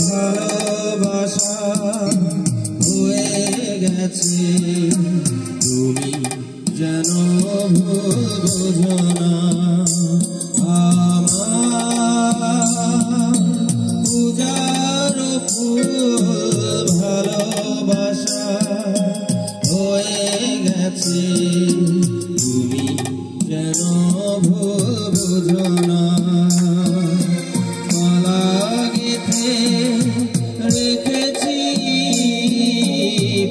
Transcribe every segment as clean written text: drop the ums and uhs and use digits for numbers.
ভালোবাসা হয়ে গেছে তুমি যেন বোঝো না আমার পূজার ফুল ভালোবাসা হয়ে গেছে তুমি যেন বোঝো না রেখেছি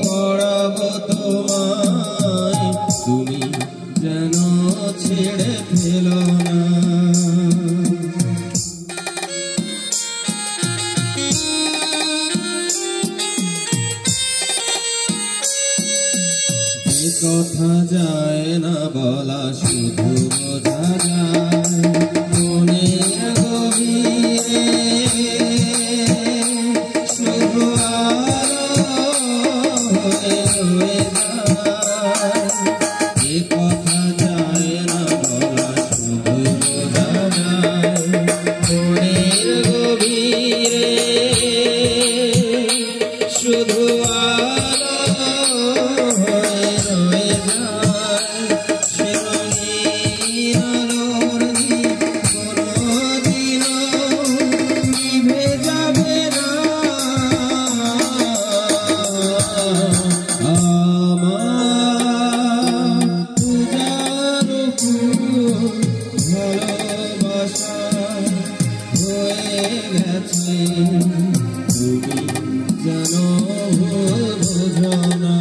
পড়াবো তোমায় তুমি যেন ছেড়ে ফেলো না এ কথা যায় না বলা শুধু বোঝা যায় মনের গভীরে কথা যায় না বলা শুধু বোঝা যায় মনের গভীরে শুধু ভালোবাসা হয়ে গেছে তুমি যেন বোঝো না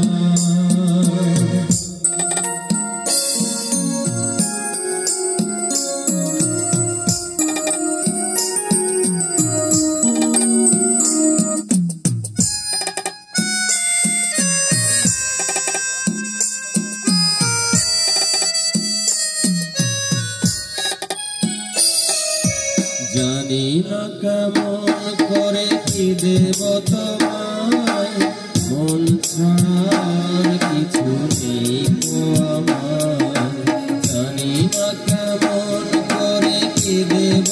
জানি না কেমন করে কি দেব তোমায় মন ছাড়ার কিছু নেই আমার জানি না কেমন করে কি দেব